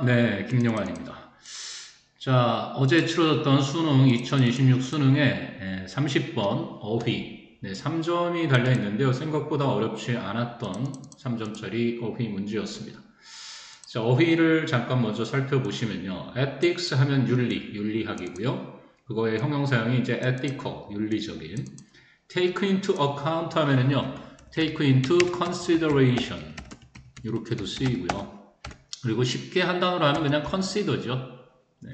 네, 김용환입니다. 자, 어제 치러졌던 수능 2026 수능에 30번 어휘 3점이 달려 있는데요. 생각보다 어렵지 않았던 3점짜리 어휘 문제였습니다. 자, 어휘를 잠깐 먼저 살펴보시면요. ethics 하면 윤리학이고요. 그거의 형용사형이 이제 ethical, 윤리적인. take into account 하면은요. take into consideration 이렇게도 쓰이고요. 그리고 쉽게 한 단어로 하면 그냥 consider죠. 네.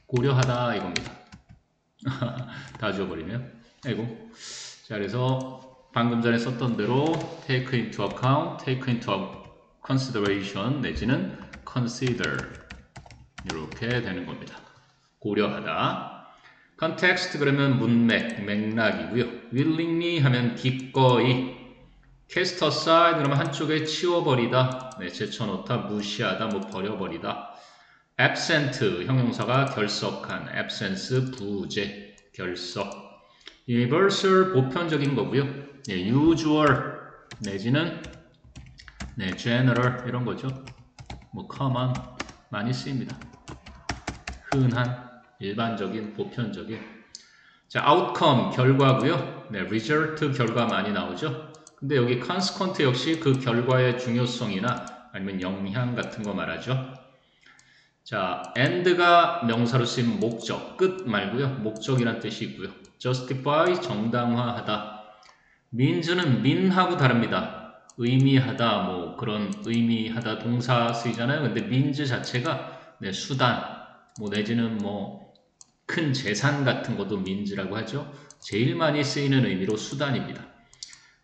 고려하다 이겁니다. 다 지워버리면. 아이고. 자, 그래서 방금 전에 썼던 대로 take into account, take into consideration 내지는 consider 이렇게 되는 겁니다. 고려하다. context 그러면 문맥, 맥락이고요. willingly 하면 기꺼이. cast aside 그러면 한쪽에 치워버리다, 제쳐놓다, 무시하다, 뭐 버려버리다. absent 형용사가 결석한, absence 부재, 결석. universal 보편적인 거고요. usual 내지는 general 이런 거죠. 뭐 common 많이 쓰입니다. 흔한, 일반적인, 보편적인. 자, outcome 결과고요. result 결과 많이 나오죠. 근데 여기 consequent 역시 그 결과의 중요성이나 아니면 영향 같은 거 말하죠. 자, end가 명사로 쓰인 목적, 끝 말고요. 목적이란 뜻이 있고요. justify 정당화하다. means는 mean하고 다릅니다. 의미하다, 뭐 그런 의미하다 동사 쓰이잖아요. 근데 means 자체가 수단, 뭐 내지는 뭐 큰 재산 같은 것도 means라고 하죠. 제일 많이 쓰이는 의미로 수단입니다.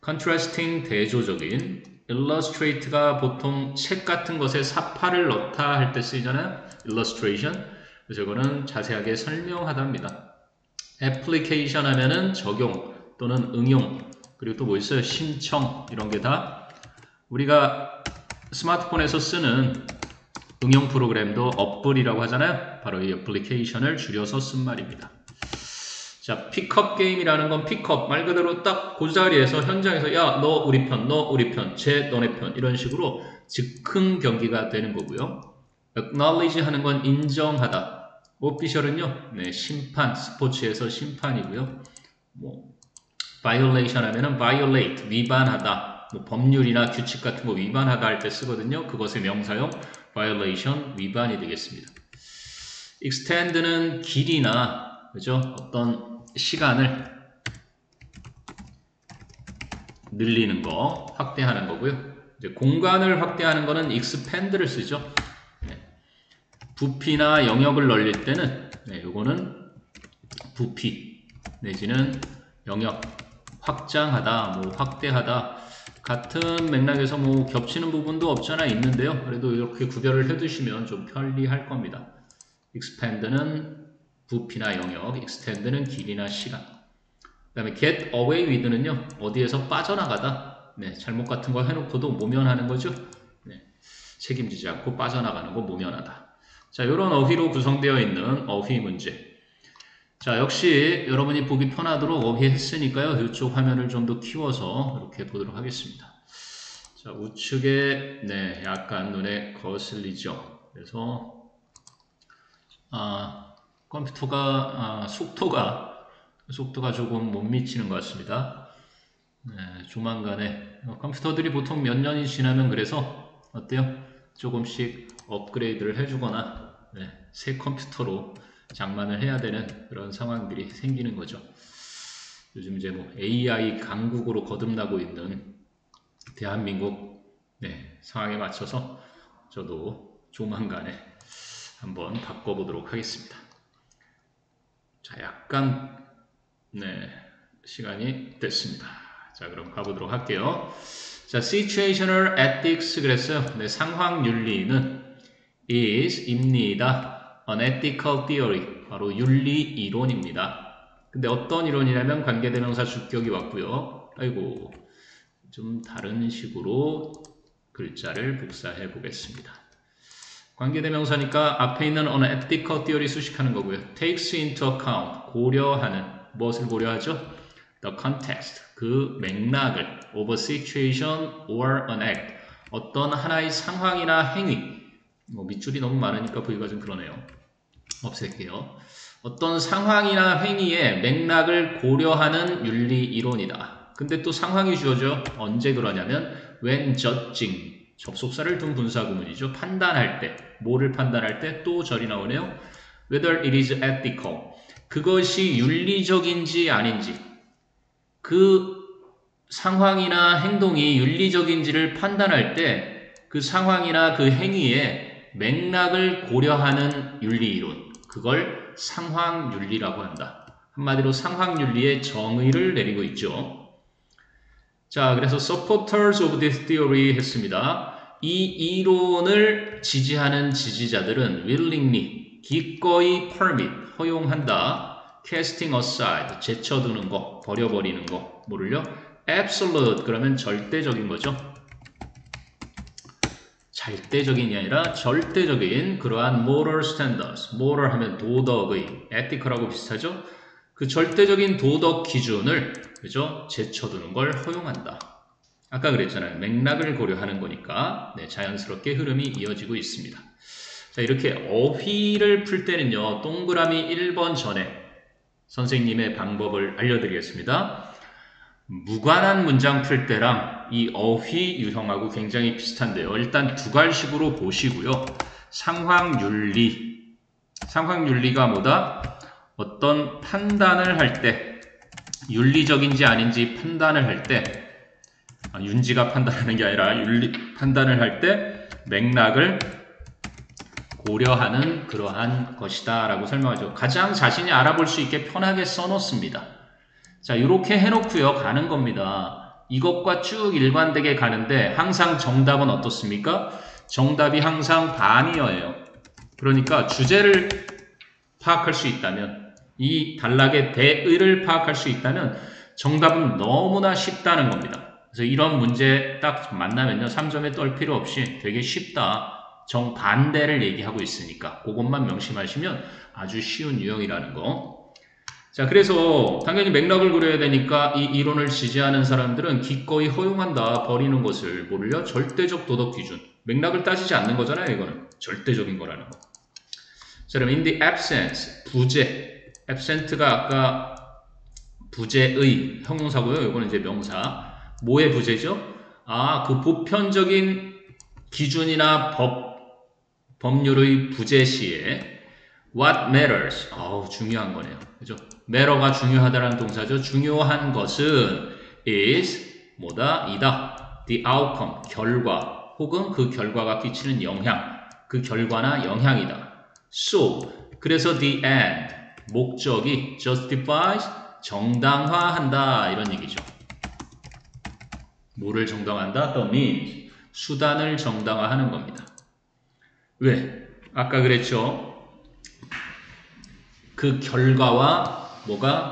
contrasting 대조적인, illustrate가 보통 책 같은 것에 사파를 넣다 할 때 쓰이잖아요. illustration. 그래서 이거는 자세하게 설명하답니다. application 하면은 적용 또는 응용, 그리고 또 뭐 있어요? 신청, 이런 게 다 우리가 스마트폰에서 쓰는 응용 프로그램도 어플이라고 하잖아요. 바로 이 애플리케이션을 줄여서 쓴 말입니다. 자, 픽업 게임이라는 건 픽업 말 그대로 딱 그 자리에서 현장에서 야, 너 우리 편, 너 우리 편, 쟤 너네 편 이런 식으로 즉흥 경기가 되는 거고요. acknowledge 하는 건 인정하다. official은요, 심판, 스포츠에서 심판이고요. 뭐 violation 하면은 violate, 위반하다. 뭐 법률이나 규칙 같은 거 위반하다 할 때 쓰거든요. 그것의 명사형 violation, 위반이 되겠습니다. extend는 길이나 그죠? 어떤 시간을 늘리는 거, 확대하는 거고요. 이제 공간을 확대하는 거는 expand를 쓰죠. 부피나 영역을 넓릴 때는 요거는 부피 내지는 영역, 확장하다, 뭐 확대하다 같은 맥락에서 뭐 겹치는 부분도 없잖아 있는데요. 그래도 이렇게 구별을 해두시면 좀 편리할 겁니다. expand는 부피나 영역, extend는 길이나 시간. 그 다음에 get away with는요, 어디에서 빠져나가다. 잘못 같은 거 해놓고도 모면하는 거죠. 책임지지 않고 빠져나가는 거 모면하다. 자, 이런 어휘로 구성되어 있는 어휘 문제. 자, 역시 여러분이 보기 편하도록 어휘 했으니까요. 이쪽 화면을 좀 더 키워서 이렇게 보도록 하겠습니다. 자, 우측에 약간 눈에 거슬리죠. 그래서 컴퓨터가 속도가 조금 못 미치는 것 같습니다. 조만간에 컴퓨터들이 보통 몇 년이 지나면 그래서 어때요? 조금씩 업그레이드를 해주거나 새 컴퓨터로 장만을 해야 되는 그런 상황들이 생기는 거죠. 요즘 이제 뭐 AI 강국으로 거듭나고 있는 대한민국 상황에 맞춰서 저도 조만간에 한번 바꿔보도록 하겠습니다. 자, 약간 시간이 됐습니다. 자, 그럼 가보도록 할게요. 자, situational ethics 그랬어요. 상황 윤리는 is입니다. an ethical theory, 바로 윤리 이론입니다. 근데 어떤 이론이냐면 관계대명사 주격이 왔고요. 아이고, 좀 다른 식으로 글자를 복사해 보겠습니다. 관계대명사니까 앞에 있는 an ethical theory 수식하는 거고요. takes into account, 고려하는, 무엇을 고려하죠? the context, 그 맥락을 of a situation or an act, 어떤 하나의 상황이나 행위, 밑줄이 너무 많으니까 보기가 좀 그러네요. 없앨게요. 어떤 상황이나 행위의 맥락을 고려하는 윤리 이론이다. 근데 또 상황이 주어져. 언제 그러냐면 when judging, 접속사를 둔 분사 구문이죠. 판단할 때, 뭐를 판단할 때 또 절이 나오네요. whether it is ethical, 그것이 윤리적인지 아닌지, 그 상황이나 행동이 윤리적인지를 판단할 때 그 상황이나 그 행위의 맥락을 고려하는 윤리 이론, 그걸 상황윤리라고 한다. 한마디로 상황윤리의 정의를 내리고 있죠. 자, 그래서 supporters of this theory 했습니다. 이 이론을 지지하는 지지자들은 willingly, 기꺼이 permit, 허용한다. casting aside, 제쳐두는 거, 버려버리는 거, 뭐를요? absolute, 그러면 절대적인 거죠. 절대적인이 아니라 절대적인 그러한 moral standards, moral 하면 도덕의, ethical하고 비슷하죠? 그 절대적인 도덕 기준을, 그죠? 제쳐두는 걸 허용한다. 아까 그랬잖아요. 맥락을 고려하는 거니까 네, 자연스럽게 흐름이 이어지고 있습니다. 자, 이렇게 어휘를 풀 때는요, 동그라미 1번 전에 선생님의 방법을 알려드리겠습니다. 무관한 문장 풀 때랑 이 어휘 유형하고 굉장히 비슷한데요. 일단 두 갈식으로 보시고요. 상황윤리가 뭐다? 어떤 판단을 할 때, 윤리적인지 아닌지 판단을 할 때, 윤지가 판단하는 게 아니라 판단을 할 때 맥락을 고려하는 그러한 것이다 라고 설명하죠. 가장 자신이 알아볼 수 있게 편하게 써놓습니다. 자, 이렇게 해놓고요, 가는 겁니다. 이것과 쭉 일관되게 가는데 항상 정답은 어떻습니까? 정답이 항상 반이어예요. 그러니까 주제를 파악할 수 있다면, 이 단락의 대의를 파악할 수 있다면 정답은 너무나 쉽다는 겁니다. 그래서 이런 문제 딱 만나면요, 3점에 떨 필요 없이 되게 쉽다. 정반대를 얘기하고 있으니까 그것만 명심하시면 아주 쉬운 유형이라는 거. 자, 그래서 당연히 맥락을 그려야 되니까 이 이론을 지지하는 사람들은 기꺼이 허용한다, 버리는 것을. 뭐를요? 절대적 도덕 기준. 맥락을 따지지 않는 거잖아요, 이거는. 절대적인 거라는 거. 자, 그럼 in the absence, 부재. absent가 아까 부재의 형용사고요. 이거는 이제 명사. 뭐의 부재죠? 그 보편적인 기준이나 법률의 부재 시에 what matters, 중요한 거네요. 그죠? matter가 중요하다라는 동사죠. 중요한 것은 is, 뭐다? 이다. the outcome, 결과, 혹은 그 결과가 끼치는 영향, 그 결과나 영향이다. so, 그래서 the end, 목적이 justifies, 정당화한다, 이런 얘기죠. 뭐를 정당화한다? the means, 수단을 정당화하는 겁니다. 왜? 아까 그랬죠? 그 결과와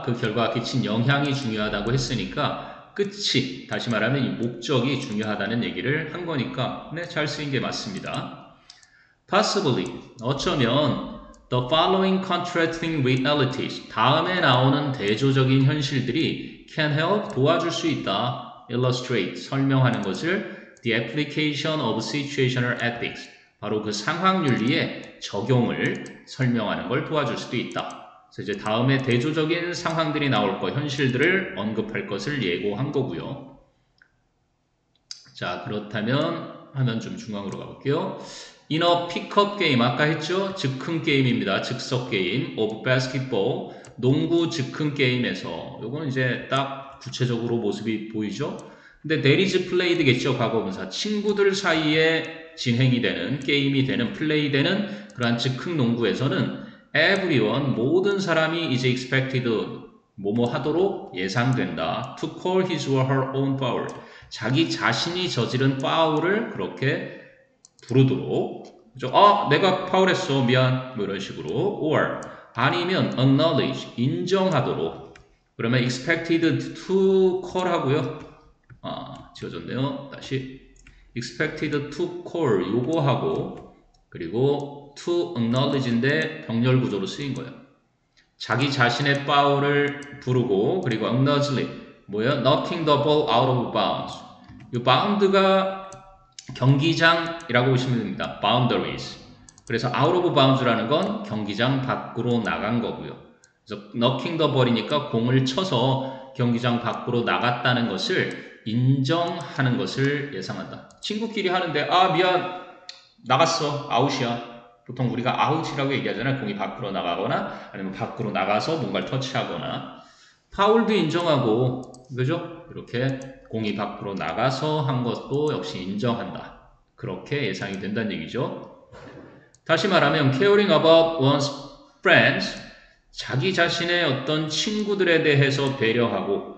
그 결과가 끼친 영향이 중요하다고 했으니까 끝이, 다시 말하면 이 목적이 중요하다는 얘기를 한 거니까 네, 잘 쓰인 게 맞습니다. Possibly, 어쩌면 the following contrasting realities, 다음에 나오는 대조적인 현실들이 can help, 도와줄 수 있다. illustrate, 설명하는 것을 the application of situational ethics, 바로 그 상황윤리의 적용을 설명하는 걸 도와줄 수도 있다. 그래서 이제 다음에 대조적인 상황들이 나올 거, 현실들을 언급할 것을 예고한 거고요. 자, 그렇다면 화면 좀 중앙으로 가볼게요. In a pickup game, 아까 했죠? 즉흥 게임입니다. 즉석 게임 of basketball, 농구 즉흥 게임에서 요거는 이제 딱 구체적으로 모습이 보이죠? 근데 that is played겠죠? 과거분사. 친구들 사이에 진행이 되는, 게임이 되는, 플레이되는 그러한 즉흥 농구에서는 everyone, 모든 사람이 이제 expected, 뭐뭐 하도록 예상된다. to call his or her own foul, 자기 자신이 저지른 파울을 그렇게 부르도록. 그죠? 내가 파울했어, 미안, 뭐 이런 식으로. or 아니면 acknowledge, 인정하도록. 그러면 expected to call 하고요. 지워졌네요. 다시 expected to call 요거하고, 그리고 to acknowledge인데 병렬 구조로 쓰인 거예요. 자기 자신의 파울을 부르고, 그리고 acknowledge, 뭐예요? knocking the ball out of bounds. 이 bound가 경기장이라고 보시면 됩니다. boundaries. 그래서 out of bounds라는 건 경기장 밖으로 나간 거고요. 그래서 knocking the ball이니까 공을 쳐서 경기장 밖으로 나갔다는 것을 인정하는 것을 예상한다. 친구끼리 하는데 아 미안 나갔어 아웃이야. 보통 우리가 아웃이라고 얘기하잖아요. 공이 밖으로 나가거나 아니면 밖으로 나가서 뭔가를 터치하거나 파울도 인정하고 그죠? 이렇게 공이 밖으로 나가서 한 것도 역시 인정한다. 그렇게 예상이 된다는 얘기죠. 다시 말하면 caring about one's friends 자기 자신의 어떤 친구들에 대해서 배려하고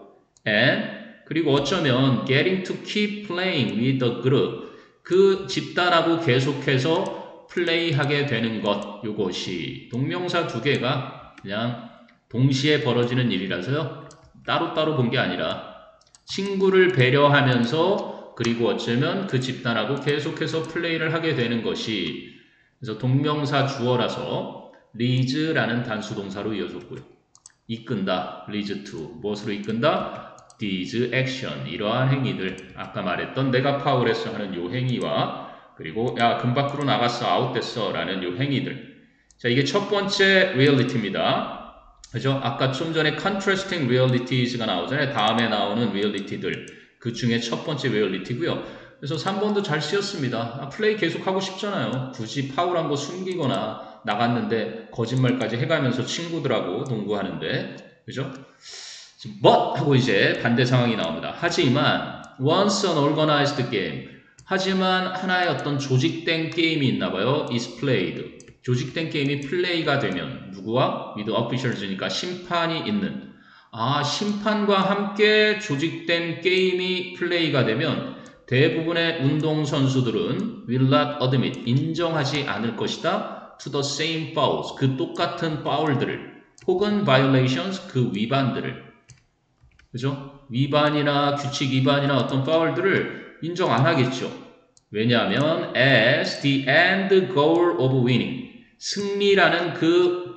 and 그리고 어쩌면 getting to keep playing with the group 그 집단하고 계속해서 플레이하게 되는 것 이것이 동명사 두 개가 그냥 동시에 벌어지는 일이라서요. 따로따로 본 게 아니라 친구를 배려하면서 그리고 어쩌면 그 집단하고 계속해서 플레이를 하게 되는 것이 그래서 동명사 주어라서 leads라는 단수 동사로 이어졌고요. 이끈다, leads to 무엇으로 이끈다? these action 이러한 행위들 아까 말했던 내가 파울했어 하는 요 행위와 그리고 야 금 밖으로 나갔어 아웃됐어 라는 요 행위들 자 이게 첫 번째 reality입니다. 그죠? 아까 좀 전에 contrasting realitys가 나오잖아요. 다음에 나오는 reality들 그 중에 첫 번째 reality고요. 그래서 3번도 잘 쓰였습니다. 아, 플레이 계속하고 싶잖아요. 굳이 파울한 거 숨기거나 나갔는데 거짓말까지 해가면서 친구들하고 농구하는데 그죠? But 하고 이제 반대 상황이 나옵니다. 하지만 once an organized game 하지만 하나의 어떤 조직된 게임이 있나봐요. is played 조직된 게임이 플레이가 되면 누구와? with officials니까 심판이 있는 심판과 함께 조직된 게임이 플레이가 되면 대부분의 운동선수들은 will not admit 인정하지 않을 것이다 to the same fouls 그 똑같은 파울들을 혹은 violations 그 위반들을 그죠? 위반이나 규칙 위반이나 어떤 파울들을 인정 안 하겠죠. 왜냐하면 as the end goal of winning 승리라는 그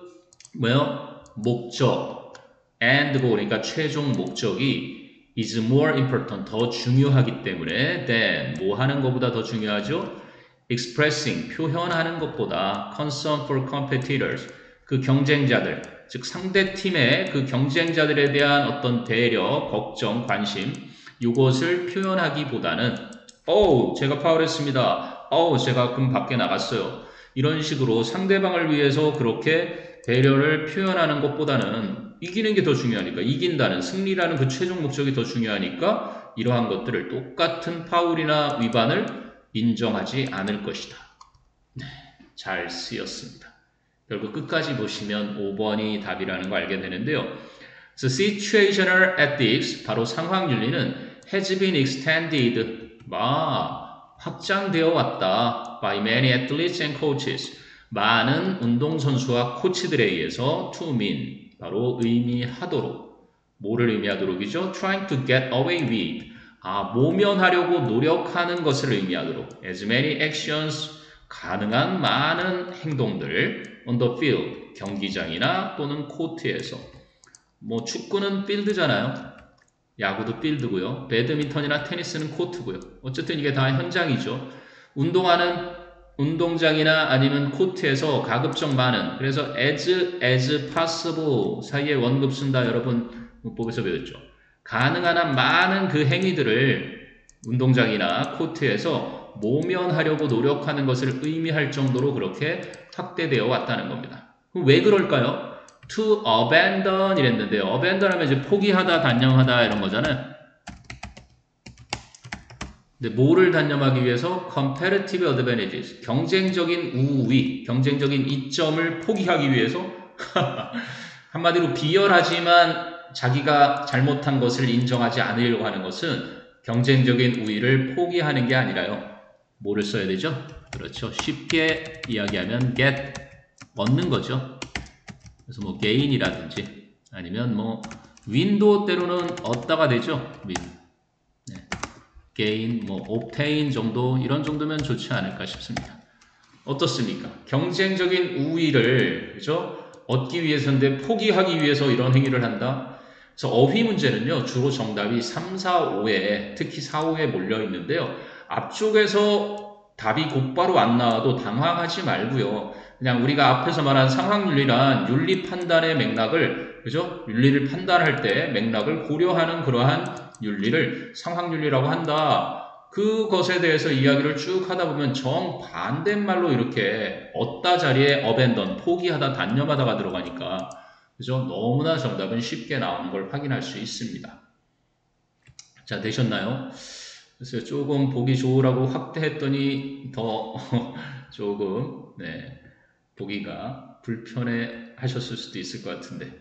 목적 end goal 그러니까 최종 목적이 is more important 더 중요하기 때문에 than 뭐 하는 것보다 더 중요하죠. expressing 표현하는 것보다 concern for competitors 그 경쟁자들 즉 상대팀의 그 경쟁자들에 대한 어떤 배려, 걱정, 관심 이것을 표현하기보다는 제가 파울했습니다. 제가 금 밖에 나갔어요. 이런 식으로 상대방을 위해서 그렇게 배려를 표현하는 것보다는 이기는 게 더 중요하니까 이긴다는 승리라는 그 최종 목적이 더 중요하니까 이러한 것들을 똑같은 파울이나 위반을 인정하지 않을 것이다. 네, 잘 쓰였습니다. 결국 끝까지 보시면 5번이 답이라는 거 알게 되는데요. So situational ethics, 바로 상황윤리는 has been extended, 확장되어 왔다 by many athletes and coaches, 많은 운동선수와 코치들에 의해서 to mean, 바로 의미하도록, 뭐를 의미하도록이죠? trying to get away with, 모면하려고 노력하는 것을 의미하도록 as many actions, 가능한 많은 행동들 on the field, 경기장이나 또는 코트에서 축구는 필드잖아요. 야구도 필드고요. 배드민턴이나 테니스는 코트고요. 어쨌든 이게 다 현장이죠. 운동하는 운동장이나 아니면 코트에서 가급적 많은 그래서 as possible 사이에 원급 쓴다 여러분 문법에서 배웠죠. 가능한 한 많은 그 행위들을 운동장이나 코트에서 모면하려고 노력하는 것을 의미할 정도로 그렇게 확대되어 왔다는 겁니다. 그럼 왜 그럴까요? to abandon 이랬는데요. abandon 하면 이제 포기하다, 단념하다 이런 거잖아요. 근데 뭐를 단념하기 위해서? competitive advantages, 경쟁적인 우위, 경쟁적인 이점을 포기하기 위해서 한마디로 비열하지만 자기가 잘못한 것을 인정하지 않으려고 하는 것은 경쟁적인 우위를 포기하는 게 아니라요. 뭐를 써야 되죠? 그렇죠. 쉽게 이야기하면 get, 얻는 거죠. 그래서 gain이라든지 아니면 win도 때로는 얻다가 되죠. win. 네. gain, obtain 정도 이런 정도면 좋지 않을까 싶습니다. 어떻습니까? 경쟁적인 우위를 그죠? 얻기 위해서인데 포기하기 위해서 이런 행위를 한다. 그래서 어휘 문제는요. 주로 정답이 3, 4, 5에 특히 4, 5에 몰려 있는데요. 앞쪽에서 답이 곧바로 안 나와도 당황하지 말고요. 그냥 우리가 앞에서 말한 상황윤리란 윤리 판단의 맥락을, 그죠? 윤리를 판단할 때 맥락을 고려하는 그러한 윤리를 상황윤리라고 한다. 그것에 대해서 이야기를 쭉 하다 보면 정반대말로 이렇게 얻다 자리에 abandon, 포기하다, 단념하다가 들어가니까, 그죠? 너무나 정답은 쉽게 나오는 걸 확인할 수 있습니다. 자, 되셨나요? 그래서 조금 보기 좋으라고 확대했더니 더 조금 보기가 불편해 하셨을 수도 있을 것 같은데.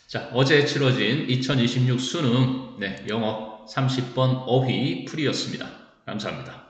자, 어제 치러진 2026 수능 영어 30번 어휘 풀이였습니다. 감사합니다.